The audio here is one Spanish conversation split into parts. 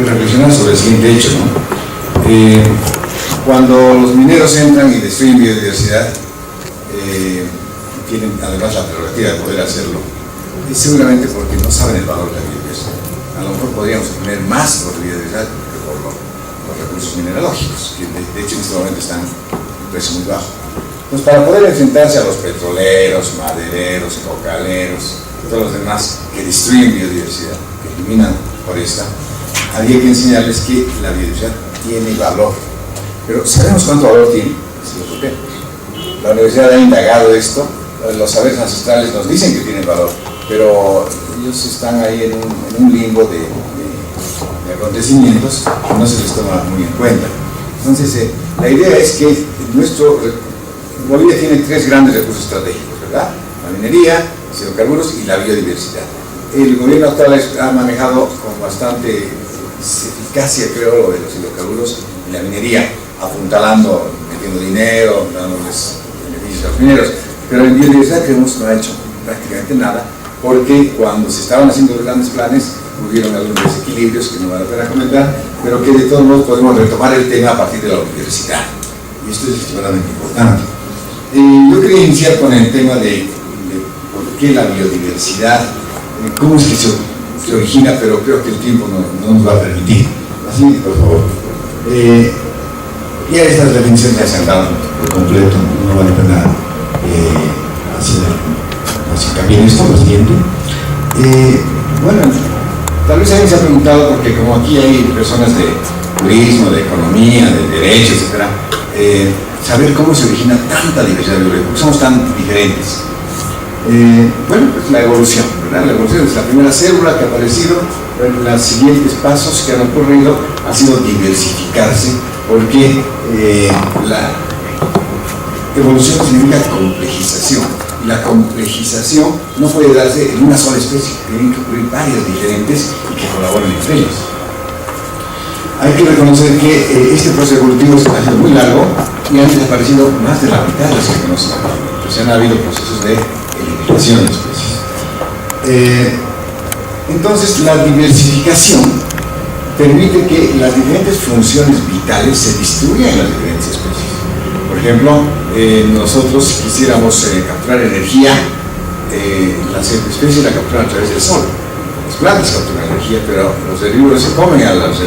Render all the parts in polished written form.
reflexionar sobre el siguiente hecho, ¿no? Cuando los mineros entran y destruyen biodiversidad, tienen además la prerrogativa de poder hacerlo, y seguramente porque no saben el valor de la biodiversidad. A lo mejor podríamos obtener más por biodiversidad que por los recursos mineralógicos, que de hecho en este momento están en un precio muy bajo. Entonces, para poder enfrentarse a los petroleros, madereros, cocaleros, todos los demás que destruyen biodiversidad, que eliminan foresta, había que enseñarles que la biodiversidad tiene valor. Pero ¿sabemos cuánto valor tiene? Si lo supimos. La universidad ha indagado esto, los saberes ancestrales nos dicen que tienen valor, pero ellos están ahí en un limbo de acontecimientos que no se les toma muy en cuenta. Entonces, la idea es que Bolivia tiene tres grandes recursos estratégicos, ¿verdad? La minería, los hidrocarburos y la biodiversidad. El gobierno actual ha manejado con bastante eficacia, creo, lo de los hidrocarburos y la minería, apuntalando, metiendo dinero, dándoles beneficios a los mineros. Pero en biodiversidad creemos que no ha hecho prácticamente nada, porque cuando se estaban haciendo los grandes planes, hubieron algunos desequilibrios que no vale la pena comentar, pero que de todos modos podemos retomar el tema a partir de la universidad. Y esto es extremadamente importante. Yo quería iniciar con el tema de por qué la biodiversidad, cómo es que se origina, pero creo que el tiempo no nos va a permitir. Así, por favor. Ya estas definiciones ya se han dado por completo, no vale la pena hacer también esto, lo siguiente. Bueno, tal vez alguien se ha preguntado, porque como aquí hay personas de turismo, de economía, de derecho, etc., saber cómo se origina tanta diversidad biológica, porque somos tan diferentes. Bueno, pues la evolución, ¿verdad? La evolución es la primera célula que ha aparecido. Bueno, los siguientes pasos que han ocurrido ha sido diversificarse, porque la evolución significa complejización, y la complejización no puede darse en una sola especie, tienen que ocurrir varias diferentes y que colaboren entre ellas. Hay que reconocer que este proceso evolutivo ha sido muy largo y han desaparecido más de la mitad de las que conocen actualmente. Entonces han habido procesos de eliminación de especies. Entonces la diversificación permite que las diferentes funciones vitales se distribuyan en las diferentes especies. Por ejemplo, nosotros quisiéramos capturar energía, las especies la capturan a través del sol. Las plantas capturan energía, pero los herbívoros se comen a las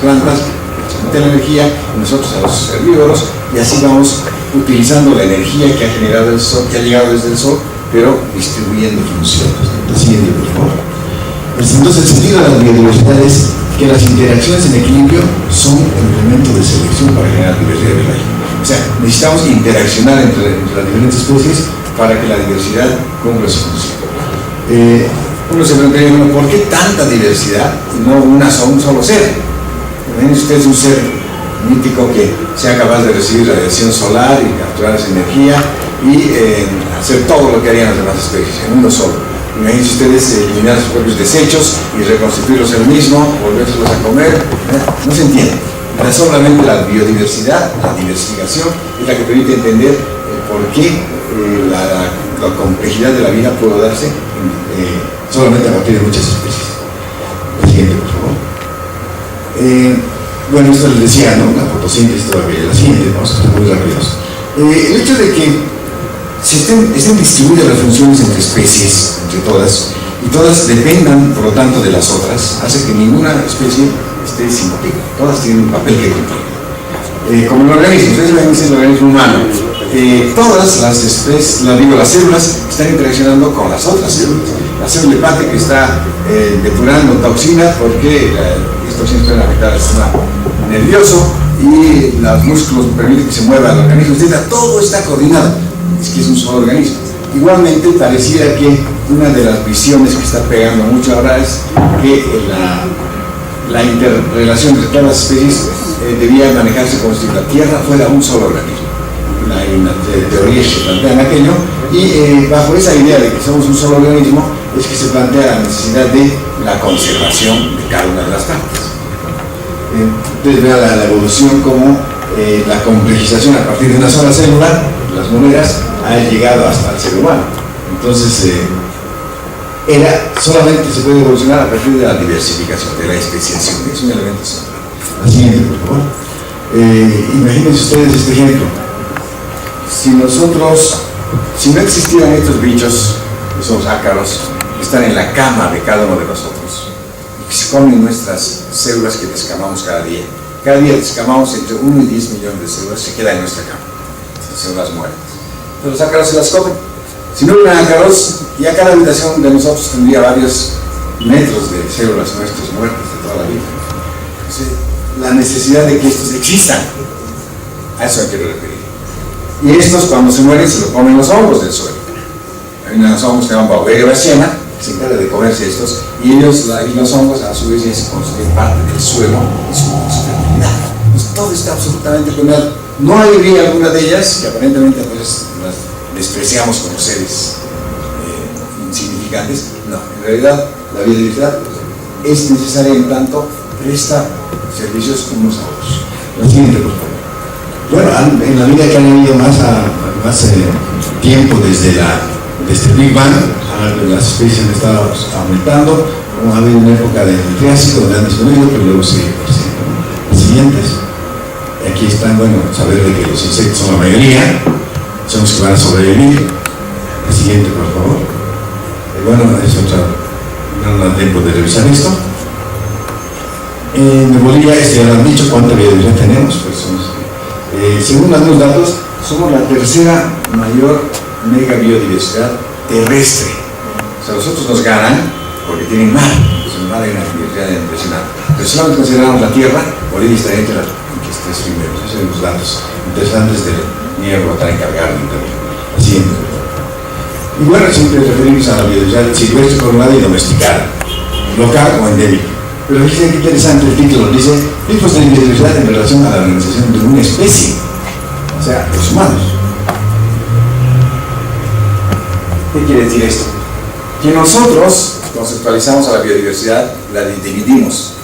plantas, se mete la energía, y nosotros a los herbívoros, y así vamos utilizando la energía que ha generado el sol, que ha llegado desde el sol, pero distribuyendo funciones. La siguiente, por favor. Entonces, el sentido de la biodiversidad es que las interacciones en equilibrio son el elemento de selección para generar diversidad biológica. O sea, necesitamos interaccionar entre las diferentes especies para que la diversidad cumpla su función. Uno se preguntaría, bueno, ¿por qué tanta diversidad y no un solo ser? Imagínense ustedes un ser mítico que sea capaz de recibir radiación solar y capturar esa energía y hacer todo lo que harían las demás especies en uno solo. Imagínense ustedes eliminar sus propios desechos y reconstituirlos él mismo, volvérselos a comer. No se entiende. Solamente la biodiversidad, la diversificación, es la que permite entender por qué la complejidad de la vida puede darse solamente a partir de muchas especies. El siguiente, por favor. Bueno, esto les decía, ¿no? La fotosíntesis todavía. La siguiente, vamos a estar muy rápidos. El hecho de que estén distribuidas las funciones entre especies, entre todas, y todas dependan, por lo tanto, de las otras, hace que ninguna especie esté sin motivo. Todas tienen un papel que cumplir. Como el organismo, ustedes ven el organismo humano, todas las especies, las células están interaccionando con las otras células. La célula hepática está depurando toxinas porque las toxinas pueden afectar al sistema nervioso y los músculos permiten que se mueva el organismo, etc. Todo está coordinado, es que es un solo organismo. Igualmente, pareciera que una de las visiones que está pegando mucho ahora es que la interrelación entre todas las especies debía manejarse como si la Tierra fuera un solo organismo. Hay una teoría que plantean aquello, y bajo esa idea de que somos un solo organismo es que se plantea la necesidad de la conservación de cada una de las partes. Entonces vean la evolución como la complejización a partir de una sola célula, las monedas, ha llegado hasta el ser humano. Entonces solamente se puede evolucionar a partir de la diversificación, de la especiación. Es un elemento central. La siguiente, por favor. Imagínense ustedes este ejemplo. Si no existieran estos bichos, esos ácaros, que están en la cama de cada uno de nosotros, y que se comen nuestras células que descamamos cada día. Cada día descamamos entre 1 y 10 millones de células, se quedan en nuestra cama, células muertas. Pero los ácaros se las comen. Si no hubieran ácaros, ya cada habitación de nosotros tendría varios metros de células nuestras muertas de toda la vida. Entonces, la necesidad de que estos existan, a eso me quiero referir. Y estos, cuando se mueren, se lo comen los hongos del suelo. Hay unos hongos que se llaman Beauveria bassiana, que se encarga de comerse estos, y los hongos a su vez ya se constituyen parte del suelo y su fertilidad. Pues todo está absolutamente conectado. No hay vida alguna de ellas, que aparentemente pues, las despreciamos como seres insignificantes. No, en realidad la biodiversidad es necesaria en tanto presta servicios unos a otros. Lo siguiente, por favor. Bueno, en la vida que han habido más tiempo desde el Big Bang, las especies han estado aumentando, como ha habido una época del Triásico donde han disminuido, pero luego se las siguientes. Aquí están, bueno, saber de que los insectos son la mayoría, son los que van a sobrevivir. La siguiente, por favor. Bueno, es otra, no da tiempo de revisar esto. En Bolivia, ya lo han dicho, ¿cuánta biodiversidad tenemos? Pues según algunos datos, somos la tercera mayor mega biodiversidad terrestre. O sea, los otros nos ganan porque tienen mar. Pues en el mar hay una biodiversidad impresionante. Pero si no consideramos la Tierra, Bolivia está entre las tres primeros. Esos son los datos interesantes del niego para encargar de internet. La siguiente. Y bueno, siempre referimos a la biodiversidad silvestre, coronada y domesticada, local o endémica. Pero fíjense qué interesante el título, dice tipos de biodiversidad en relación a la organización de una especie, o sea, los humanos. ¿Qué quiere decir esto? Que nosotros conceptualizamos a la biodiversidad, la dividimos,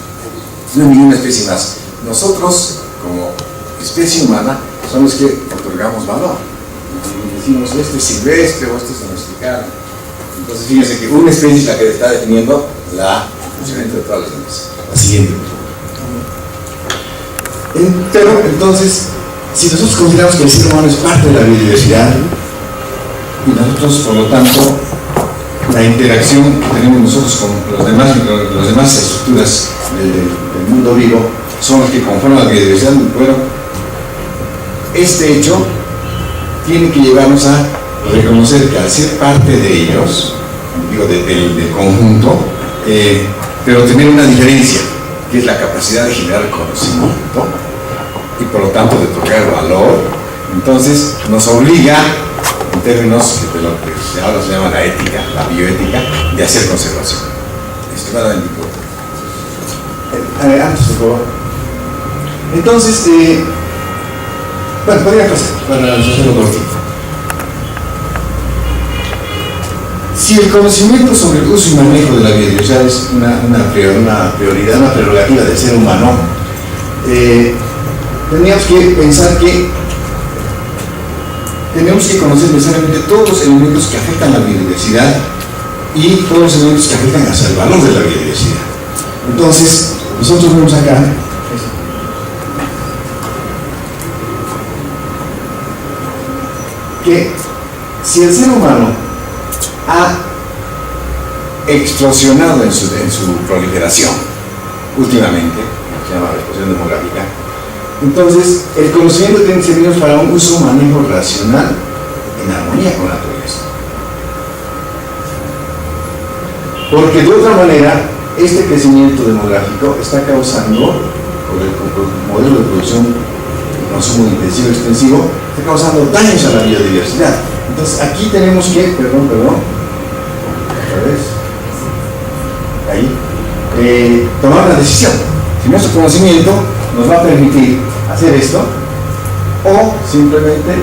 no hay ninguna especie más. Nosotros, como especie humana, somos los que otorgamos valor. Decimos, este es silvestre o este es domesticado. Entonces, fíjense que una especie es la que está definiendo la funcionamiento de todas las demás. La siguiente, por favor. Pero, entonces, si nosotros consideramos que el ser humano es parte de la biodiversidad, y nosotros, por lo tanto, la interacción que tenemos nosotros con las demás estructuras del mundo vivo son los que conforman la biodiversidad, bueno, este hecho tiene que llevarnos a reconocer que al ser parte de ellos, digo, del conjunto, pero tener una diferencia, que es la capacidad de generar conocimiento y por lo tanto de otorgar valor, entonces nos obliga, en términos de lo que ahora se llama la ética, la bioética, de hacer conservación. Extremadamente importante. Antes, por favor. Entonces, bueno, podría pasar para hacerlo cortito. Si el conocimiento sobre el uso y manejo de la biodiversidad es una prioridad, una prerrogativa del ser humano, tendríamos que pensar que tenemos que conocer necesariamente todos los elementos que afectan a la biodiversidad y todos los elementos que afectan hacia el valor de la biodiversidad. Entonces, nosotros vemos acá que si el ser humano ha explosionado en su proliferación últimamente, se llama la explosión demográfica, entonces el conocimiento tiene que servir para un uso manejo racional en armonía con la naturaleza. Porque de otra manera, este crecimiento demográfico está causando, por el modelo de producción y consumo intensivo extensivo, está causando daños a la biodiversidad. Entonces aquí tenemos que, perdón, otra vez, ahí, tomar una decisión. Si nuestro conocimiento nos va a permitir hacer esto, o simplemente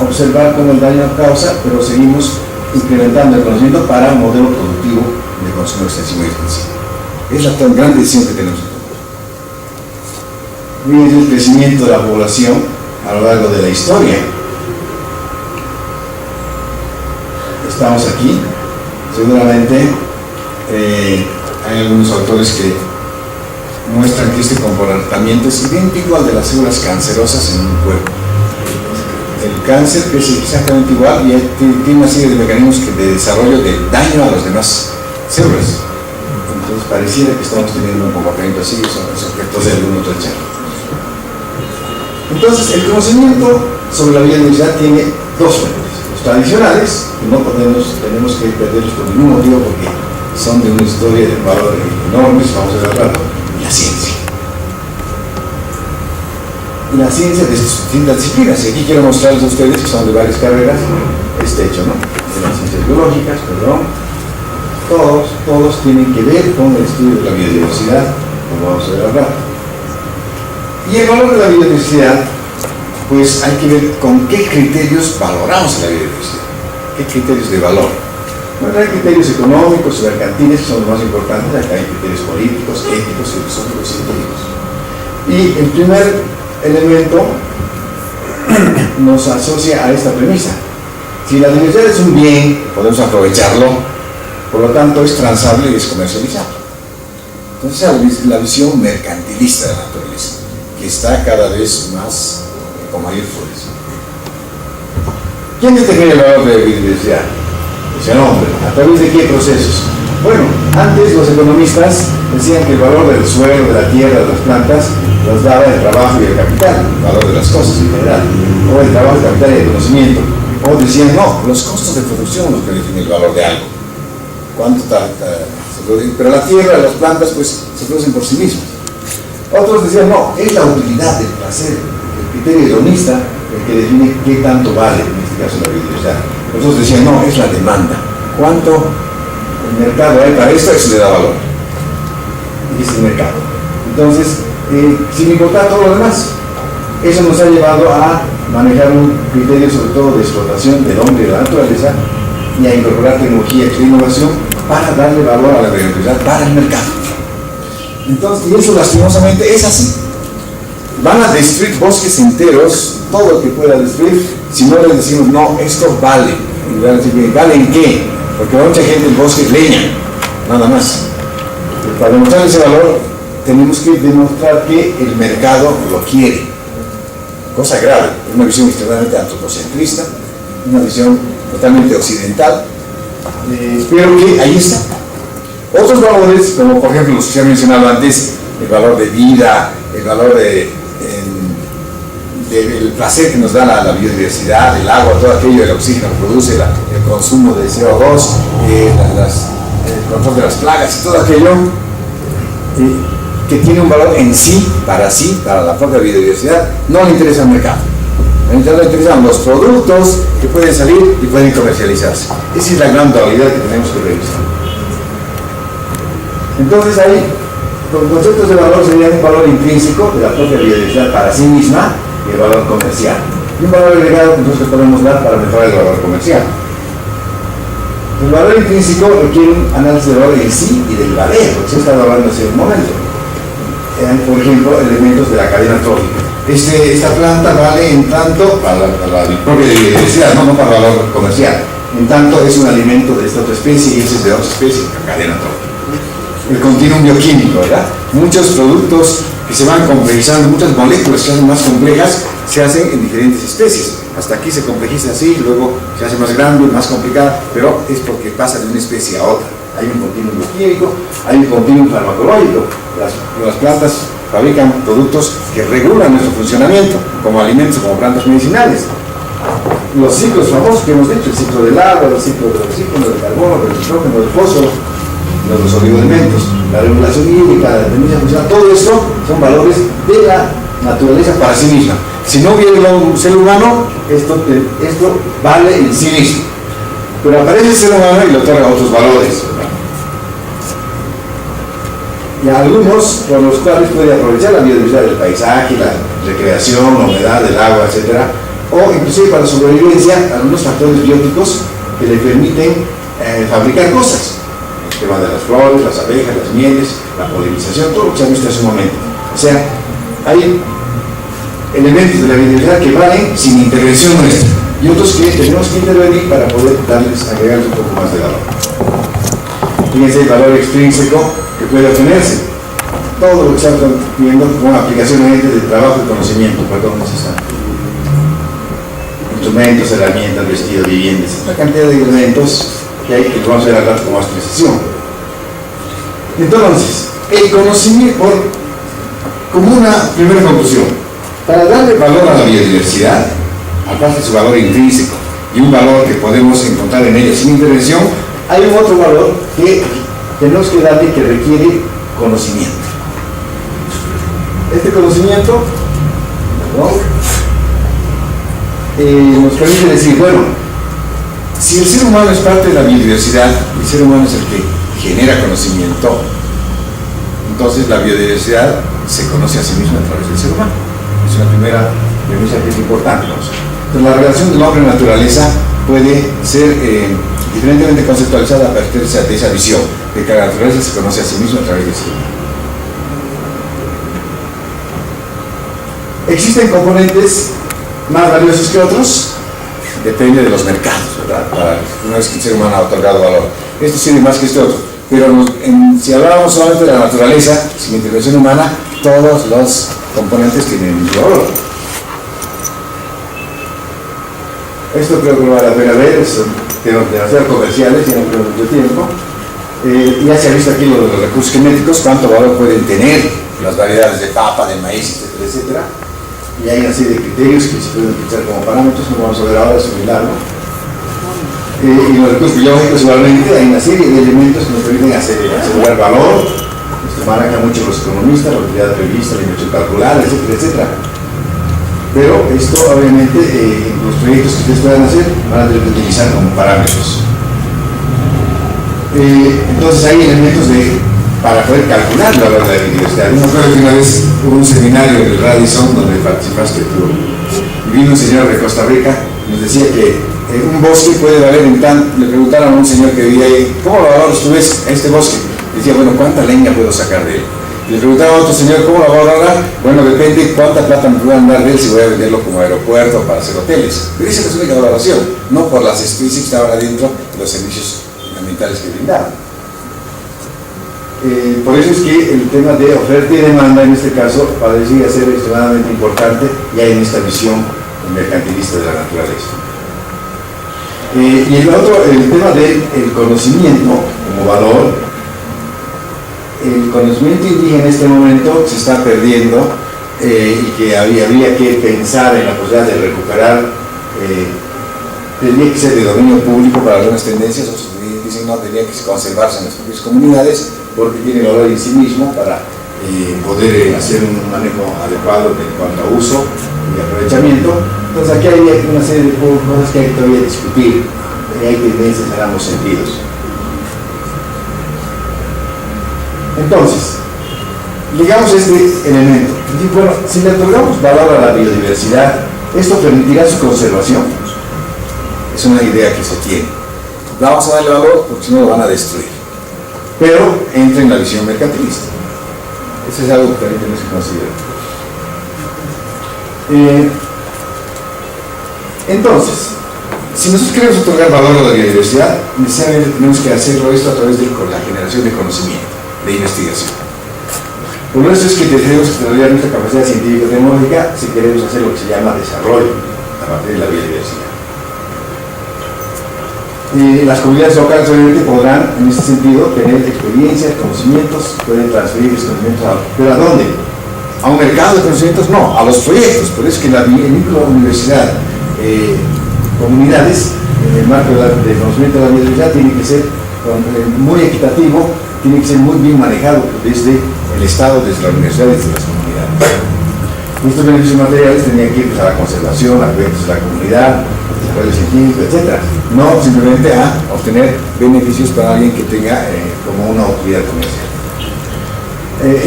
observar cómo el daño causa, pero seguimos incrementando el conocimiento para un modelo productivo de consumo extensivo y extensivo. Es la tan gran decisión que tenemos que tomar. Miren el crecimiento de la población a lo largo de la historia. Estamos aquí, Seguramente hay algunos autores que muestran que este comportamiento es idéntico al de las células cancerosas en un cuerpo. El cáncer que es exactamente igual y tiene una serie de mecanismos de desarrollo de daño a las demás células. Entonces pareciera que estamos teniendo un comportamiento así, son los objetos de algún otro charla. Entonces el conocimiento sobre la biodiversidad tiene dos fuentes. Los tradicionales, que no tenemos que perderlos por ningún motivo porque son de una historia de valor enorme, vamos a ver al rato, y la ciencia. Y la ciencia de distintas disciplinas. Y aquí quiero mostrarles a ustedes que son de varias carreras, este hecho, ¿no? De las ciencias biológicas, perdón. Todos tienen que ver con el estudio de la biodiversidad, como vamos a ver al rato. Y el valor de la biodiversidad, pues hay que ver con qué criterios valoramos la biodiversidad. ¿Qué criterios de valor? Bueno, hay criterios económicos y mercantiles que son los más importantes. Acá hay criterios políticos, éticos, filosóficos, científicos. Y el primer elemento nos asocia a esta premisa. Si la diversidad es un bien, podemos aprovecharlo, por lo tanto es transable y es comercializable. Entonces la visión mercantilista de la naturaleza, que está cada vez más con mayor fuerza. ¿Quién determina el valor de la biodiversidad? Pues el hombre. ¿A través de qué procesos? Bueno, antes los economistas decían que el valor del suelo, de la tierra, de las plantas, los daba el trabajo y el capital, el valor de las cosas en general, o el trabajo, el capital y el conocimiento. O decían, no, los costos de producción son los que definen el valor de algo. ¿Cuánto se produce? Pero la tierra, las plantas, pues se producen por sí mismas. Otros decían, no, es la utilidad, el placer, el criterio hedonista el que define qué tanto vale, en este caso la biodiversidad. Otros decían, no, es la demanda. ¿Cuánto el mercado hay para esto? Eso le da valor. Y es el mercado. Entonces, sin importar todo lo demás, eso nos ha llevado a manejar un criterio sobre todo de explotación del hombre y de la naturaleza y a incorporar tecnología y innovación para darle valor a la biodiversidad para el mercado. Entonces, y eso lastimosamente es así. Van a destruir bosques enteros, todo lo que pueda destruir, si no les decimos, no, esto vale. Y van a decir, ¿vale en qué? Porque mucha gente el bosque es leña, nada más. Y para demostrar ese valor, tenemos que demostrar que el mercado lo quiere. Cosa grave, es una visión extremadamente antropocentrista, una visión totalmente occidental, pero que ahí está. Otros valores, como por ejemplo los que se han mencionado antes, el valor de vida, el valor del placer que nos da la biodiversidad, el agua, todo aquello, el oxígeno que produce, el consumo de CO2, el control de las plagas y todo aquello que tiene un valor en sí, para la propia biodiversidad, no le interesa al mercado. Le interesan los productos que pueden salir y pueden comercializarse. Esa es la gran dualidad que tenemos que revisar. Entonces ahí, los conceptos de valor serían un valor intrínseco de la propia biodiversidad para sí misma y el valor comercial. Y un valor agregado que nosotros podemos dar para mejorar el valor comercial. El valor intrínseco requiere un análisis de valor en sí y del valer, porque se ha estado hablando hace un momento. Por ejemplo, elementos de la cadena trófica. Esta planta vale en tanto para la propia biodiversidad, no para el valor comercial. En tanto es un alimento de esta otra especie y ese es de otra especie, la cadena trófica. El continuum bioquímico, ¿verdad? Muchos productos que se van complejizando, muchas moléculas que se hacen más complejas, se hacen en diferentes especies. Hasta aquí se complejiza así, luego se hace más grande, más complicada, pero es porque pasa de una especie a otra. Hay un continuum bioquímico, hay un continuum farmacológico. Las plantas fabrican productos que regulan nuestro funcionamiento, como alimentos, como plantas medicinales. Los ciclos famosos que hemos dicho, el ciclo del agua, el ciclo del oxígeno, del carbono, del nitrógeno, del fósforo, los oligoelementos, la regulación hídrica, la dependencia funcional, todo esto son valores de la naturaleza para sí misma. Si no hubiera un ser humano, esto vale en sí mismo. Pero aparece el ser humano y le otorga otros valores, ¿verdad? Y algunos por los cuales puede aprovechar la biodiversidad del paisaje, la recreación, la humedad del agua, etc. O inclusive para la sobrevivencia, algunos factores bióticos que le permiten fabricar cosas. El tema de las flores, las abejas, las mieles, la polinización, todo lo que se ha visto hace un momento. O sea, hay elementos de la biodiversidad que valen sin intervención nuestra y otros que tenemos que intervenir para poder agregarles un poco más de valor. fíjense el valor extrínseco que puede obtenerse. Todo lo que se está viendo con aplicaciones de trabajo y conocimiento, perdón, instrumentos, herramientas, vestido, viviendas, una cantidad de elementos que hay que vamos a ver al rato con más precisión. Entonces, el conocimiento, como una primera conclusión, para darle valor a la biodiversidad, aparte de su valor intrínseco y un valor que podemos encontrar en ella sin intervención, hay un otro valor que tenemos que darle que requiere conocimiento. Este conocimiento, ¿no? Nos permite decir, bueno, si el ser humano es parte de la biodiversidad, el ser humano es el que genera conocimiento, entonces la biodiversidad se conoce a sí misma a través del ser humano. Es una primera premisa que es importante. Entonces la relación del hombre y la naturaleza puede ser diferentemente conceptualizada a partir de esa visión, de que la naturaleza se conoce a sí misma a través del ser humano. Existen componentes más valiosos que otros, depende de los mercados, ¿verdad? Una vez que el ser humano ha otorgado valor. Esto sirve más que este otro. Pero si hablábamos solamente de la naturaleza, sin intervención humana, todos los componentes tienen un valor. Esto creo que no vale la pena ver, son temas demasiado comerciales, ya no creo mucho tiempo. Ya se ha visto aquí los recursos genéticos, cuánto valor pueden tener las variedades de papa, de maíz, etcétera, etcétera. Y hay una serie de criterios que se pueden utilizar como parámetros, no vamos a ver ahora, es muy largo. Y los recursos biológicos igualmente, hay una serie de elementos que nos permiten asegurar valor. Esto maneja mucho los economistas, la utilidad prevista, la inversión calculada, etcétera, etcétera. Pero esto obviamente los proyectos que ustedes puedan hacer van a tener que utilizar como parámetros. Entonces hay elementos para poder calcular la valor de la biodiversidad. Yo me acuerdo que una vez hubo un seminario en el Radisson donde participaste tú, y vino un señor de Costa Rica y nos decía que un bosque puede valer en le preguntaron a un señor que vivía ahí, ¿cómo lo valoras tú ves a este bosque? Decía, bueno, ¿cuánta leña puedo sacar de él? Y le preguntaba a otro señor, ¿cómo lo valora? Bueno, depende cuánta plata me puedan dar de él si voy a venderlo como aeropuerto para hacer hoteles. Pero esa es la única valoración, no por las especies que estaban adentro y los servicios ambientales que brindaban. Por eso es que el tema de oferta y demanda en este caso parece ser extremadamente importante ya en esta visión mercantilista de la naturaleza. Y el tema del conocimiento como valor, el conocimiento indígena en este momento se está perdiendo y que habría que pensar en la posibilidad de recuperar, tendría que ser de dominio público para algunas tendencias, otros dicen no, tendría que conservarse en las propias comunidades porque tiene valor en sí mismo para poder hacer un manejo adecuado en cuanto a uso y aprovechamiento. Entonces aquí hay una serie de cosas que hay que todavía discutir, hay tendencias en ambos sentidos. Entonces, llegamos a este elemento. Bueno, si le otorgamos valor a la biodiversidad, ¿esto permitirá su conservación? Es una idea que se tiene. Vamos a darle valor porque si no lo van a destruir. Pero entra en la visión mercantilista. Eso es algo que también tenemos que considerar. Entonces, si nosotros queremos otorgar valor a la biodiversidad, necesariamente tenemos que hacerlo esto a través de la generación de conocimiento, de investigación. Por eso es que tenemos que desarrollar nuestra capacidad científica y tecnológica si queremos hacer lo que se llama desarrollo a partir de la biodiversidad. Las comunidades locales obviamente podrán, en este sentido, tener experiencias, conocimientos, pueden transferir esos conocimientos ¿pero a dónde? ¿A un mercado de conocimientos? No, a los proyectos. Por eso es que la microuniversidad, comunidades, en el marco del conocimiento de la biodiversidad, tiene que ser muy equitativo, tiene que ser muy bien manejado desde el Estado, desde la universidad, desde las comunidades. Estos beneficios materiales tendrían que ir pues, a la conservación, a proyectos de la comunidad, desarrollo científico, etc. No simplemente a obtener beneficios para alguien que tenga como una utilidad comercial.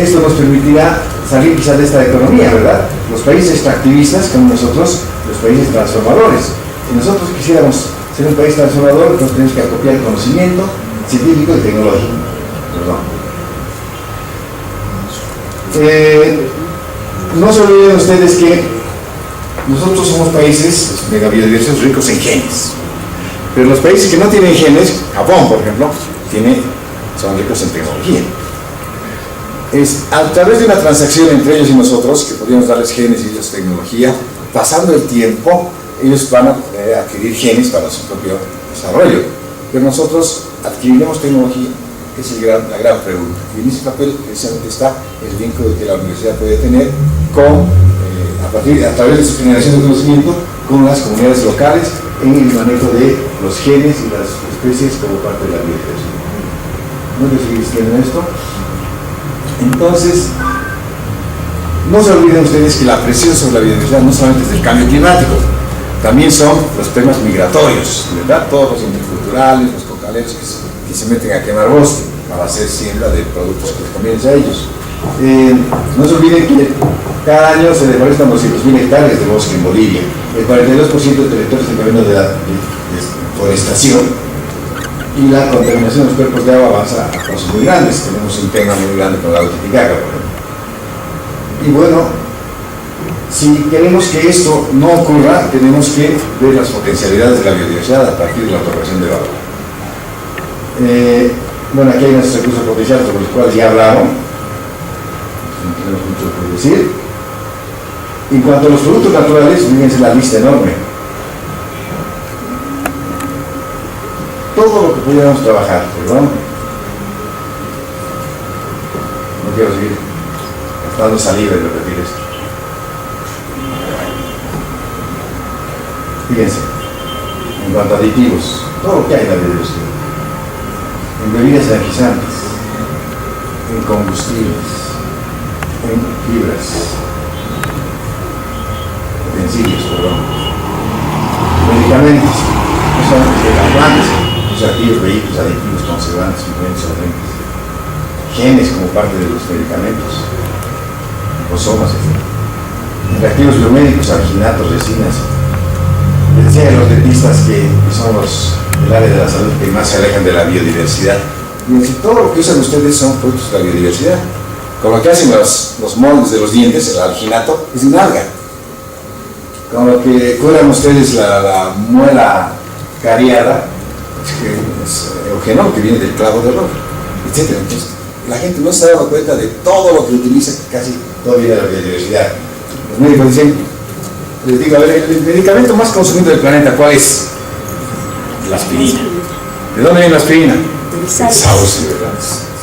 Esto nos permitirá salir quizás de esta economía, ¿verdad? Los países extractivistas, como nosotros, los países transformadores. Si nosotros quisiéramos ser un país transformador, entonces tenemos que acopiar conocimiento científico y tecnológico. No se olviden ustedes que nosotros somos países de biodiversidad ricos en genes, pero los países que no tienen genes, Japón por ejemplo, tiene son ricos en tecnología. Es a través de una transacción entre ellos y nosotros, que podríamos darles genes y ellos tecnología, pasando el tiempo, ellos van a adquirir genes para su propio desarrollo. Pero nosotros adquiriremos tecnología, que es la gran pregunta. Y en ese papel precisamente está el vínculo que la universidad puede tener con, a través de su generación de conocimiento, con las comunidades locales en el manejo de los genes y las especies como parte de la biodiversidad. ¿No sé si entienden esto? Entonces, no se olviden ustedes que la presión sobre la biodiversidad no solamente es del cambio climático, también son los temas migratorios, ¿verdad? Todos los interculturales, los cocaleros que se meten a quemar bosque para hacer siembra de productos que les convienen a ellos. No se olviden que cada año se deforestan 200.000 hectáreas de bosque en Bolivia. El 42% del territorio está en camino de la deforestación. Y la contaminación de los cuerpos de agua avanza a pasos muy grandes. Tenemos un tema muy grande con el lago Titicaca, por ejemplo. Y bueno, si queremos que esto no ocurra, tenemos que ver las potencialidades de la biodiversidad a partir de la otorgación de valor. Bueno, aquí hay unos recursos potenciales sobre los cuales ya hablaron, no tenemos mucho que decir. En cuanto a los productos naturales, fíjense la lista enorme. Todo lo que pudiéramos trabajar, perdón. No quiero seguir gastando saliva y repetir esto. Fíjense, en cuanto a aditivos, todo lo que hay en la biodiversidad, en bebidas energizantes, en combustibles, en fibras, utensilios, perdón, medicamentos, no solamente las plantas, activos, vehículos, aditivos, conservantes, pigmentos, solventes, genes como parte de los medicamentos, liposomas, etc. Reactivos biomédicos, alginatos, resinas. Les decía a los dentistas que son el área de la salud que más se alejan de la biodiversidad. Y todo lo que usan ustedes son productos de la biodiversidad. Con lo que hacen los moldes de los dientes, el alginato, es un alga. Con lo que curan ustedes la muela cariada, es eugenol, que viene del clavo de roca, etc. Entonces, la gente no se ha dado cuenta de todo lo que utiliza casi todavía la biodiversidad. Los médicos dicen, les digo, a ver, el medicamento más consumido del planeta, ¿cuál es? La aspirina. ¿De dónde viene la aspirina? Del sauce, ¿verdad?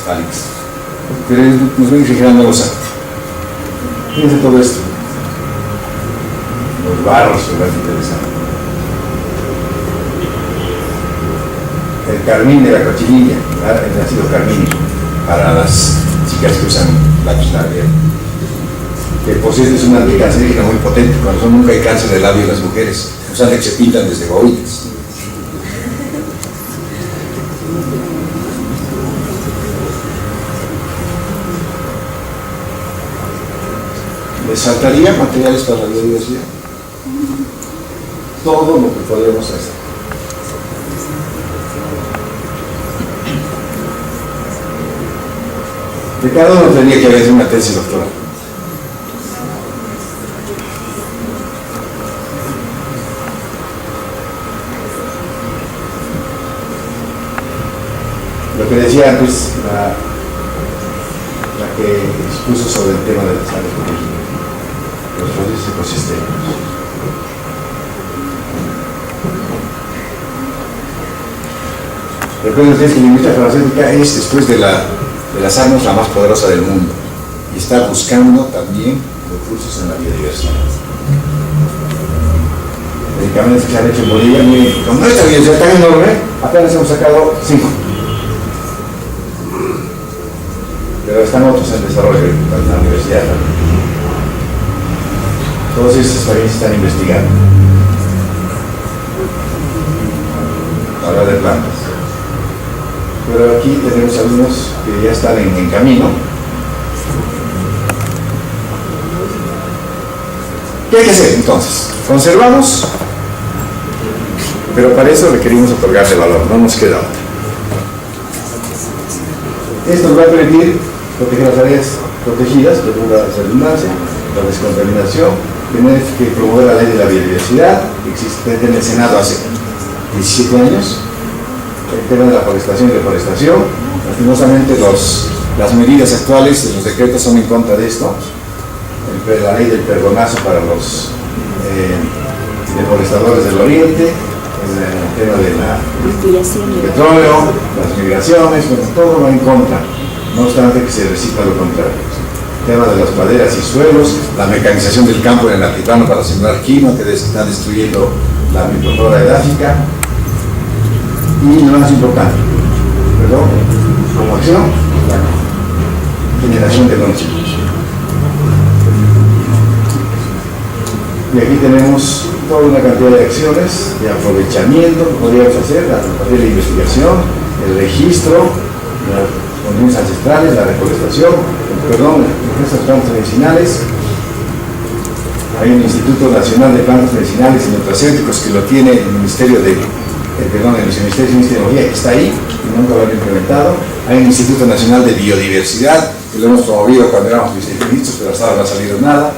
Salix. Pero los médicos en general no lo saben. Fíjense todo esto. Los barros, ¿verdad? Interesante. El carmín de la cochinilla, el ácido carmínico, para las chicas que usan lápiz labial, que por cierto es una anticancerígena muy potente. Cuando nunca hay cáncer de labio en las mujeres, usan que se pintan desde boinas. ¿Les faltaría materiales para la biodiversidad? Todo lo que podemos hacer. De cada uno tendría que haber una tesis doctoral. Lo que decía antes, la que expuso sobre el tema de las áreas protegidas, los procesos ecosistémicos. Recuerden ustedes que la industria farmacéutica es, después de las armas, la más poderosa del mundo y está buscando también recursos en la biodiversidad. Medicamentos que se han hecho en Bolivia, miren, con nuestra biodiversidad tan enorme, apenas hemos sacado 5. Pero están otros en desarrollo en la universidad también. Todos estos también se están investigando. Hablar de plantas. Pero aquí tenemos algunos que ya están en camino. ¿Qué hay que hacer entonces? Conservamos, pero para eso requerimos otorgarle valor, no nos queda otra. Esto nos va a permitir proteger las áreas protegidas, proteger la redundancia, la descontaminación, tener que promover la ley de la biodiversidad, que existe en el Senado hace 17 años, el tema de la forestación y deforestación, las lastimosamente las medidas actuales de los decretos son en contra de esto. La ley del perdonazo para los deforestadores del oriente, el tema del petróleo, las migraciones, bueno, todo va en contra, no obstante que se recita lo contrario. El tema de las praderas y suelos, la mecanización del campo en el altiplano para sembrar quinoa, que está destruyendo la microflora edáfica, y lo más importante, perdón, como acción, la generación de conocimientos. Y aquí tenemos toda una cantidad de acciones de aprovechamiento que podríamos hacer, la de investigación, el registro, las condiciones ancestrales, la reforestación, estas plantas medicinales. Hay un Instituto Nacional de Plantas Medicinales y Nutracéuticos que lo tiene el Ministerio de Ministerio de Tecnología, que está ahí y nunca lo han implementado. Hay un Instituto Nacional de Biodiversidad que lo hemos promovido cuando éramos viceministros, pero hasta ahora no ha salido nada.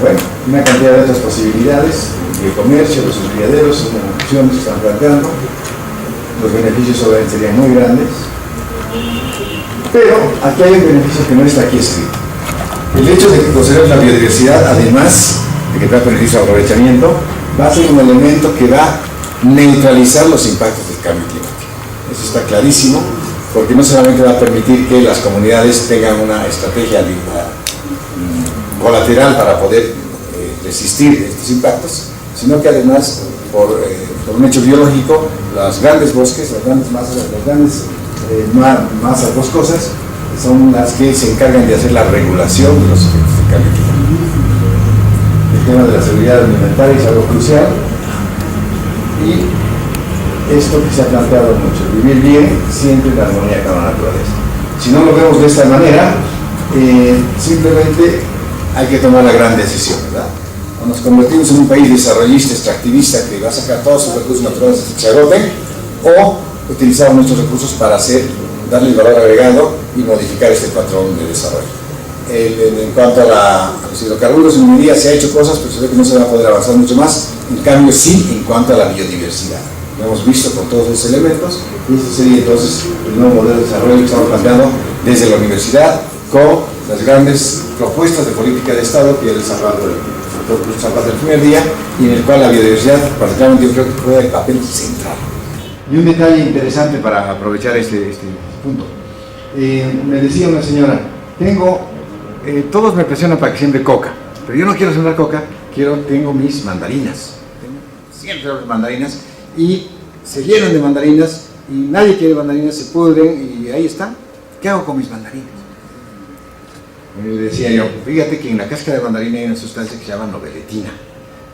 Bueno, una cantidad de otras posibilidades, el comercio, los criaderos, son opciones que están planteando. Los beneficios obviamente serían muy grandes, pero aquí hay un beneficio que no está aquí escrito. El hecho de que conservemos la biodiversidad, además de que trae beneficio de aprovechamiento, va a ser un elemento que va a neutralizar los impactos del cambio climático. Eso está clarísimo, porque no solamente va a permitir que las comunidades tengan una estrategia colateral para poder resistir estos impactos, sino que además, por un hecho biológico, los grandes bosques, las grandes masas boscosas, son las que se encargan de hacer la regulación de los efectos del cambio climático. El tema de la seguridad alimentaria es algo crucial, y esto que se ha planteado mucho, vivir bien siempre en armonía con la naturaleza. Si no lo vemos de esta manera, simplemente hay que tomar la gran decisión, ¿verdad? O nos convertimos en un país desarrollista, extractivista, que va a sacar todos sus recursos naturales hasta que se agoten, o utilizamos nuestros recursos para darle el valor agregado y modificar este patrón de desarrollo. En cuanto a los hidrocarburos, en minería se ha hecho cosas, pero se ve que no se va a poder avanzar mucho más. En cambio, sí, en cuanto a la biodiversidad. Lo hemos visto con todos esos elementos, y este sería entonces el nuevo modelo de desarrollo que estamos planteando desde la universidad, con las grandes propuestas de política de Estado que ya les hablado el doctor Cruz Zapata el primer día, y en el cual la biodiversidad, particularmente, yo creo que juega el papel central. Y un detalle interesante para aprovechar este punto. Me decía una señora, todos me presionan para que siembre coca, pero yo no quiero sembrar coca, tengo mis mandarinas. Siempre mis mandarinas, y se llenan de mandarinas, y nadie quiere mandarinas, se pudren, y ahí están. ¿Qué hago con mis mandarinas? Y decía yo, fíjate que en la cáscara de mandarina hay una sustancia que se llama noveletina,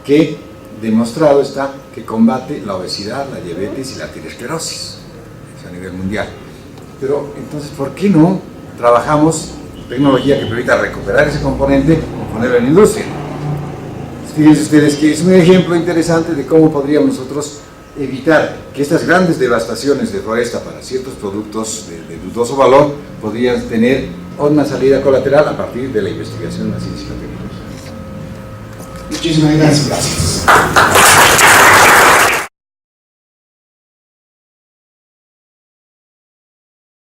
que demostrado está que combate la obesidad, la diabetes y la arteriosclerosis a nivel mundial. Pero entonces, ¿por qué no trabajamos tecnología que permita recuperar ese componente y ponerlo en la industria? Fíjense ustedes que es un ejemplo interesante de cómo podríamos nosotros evitar que estas grandes devastaciones de foresta para ciertos productos de dudoso valor podrían tener una salida colateral a partir de la investigación en la ciencia y la tecnología. Muchísimas gracias.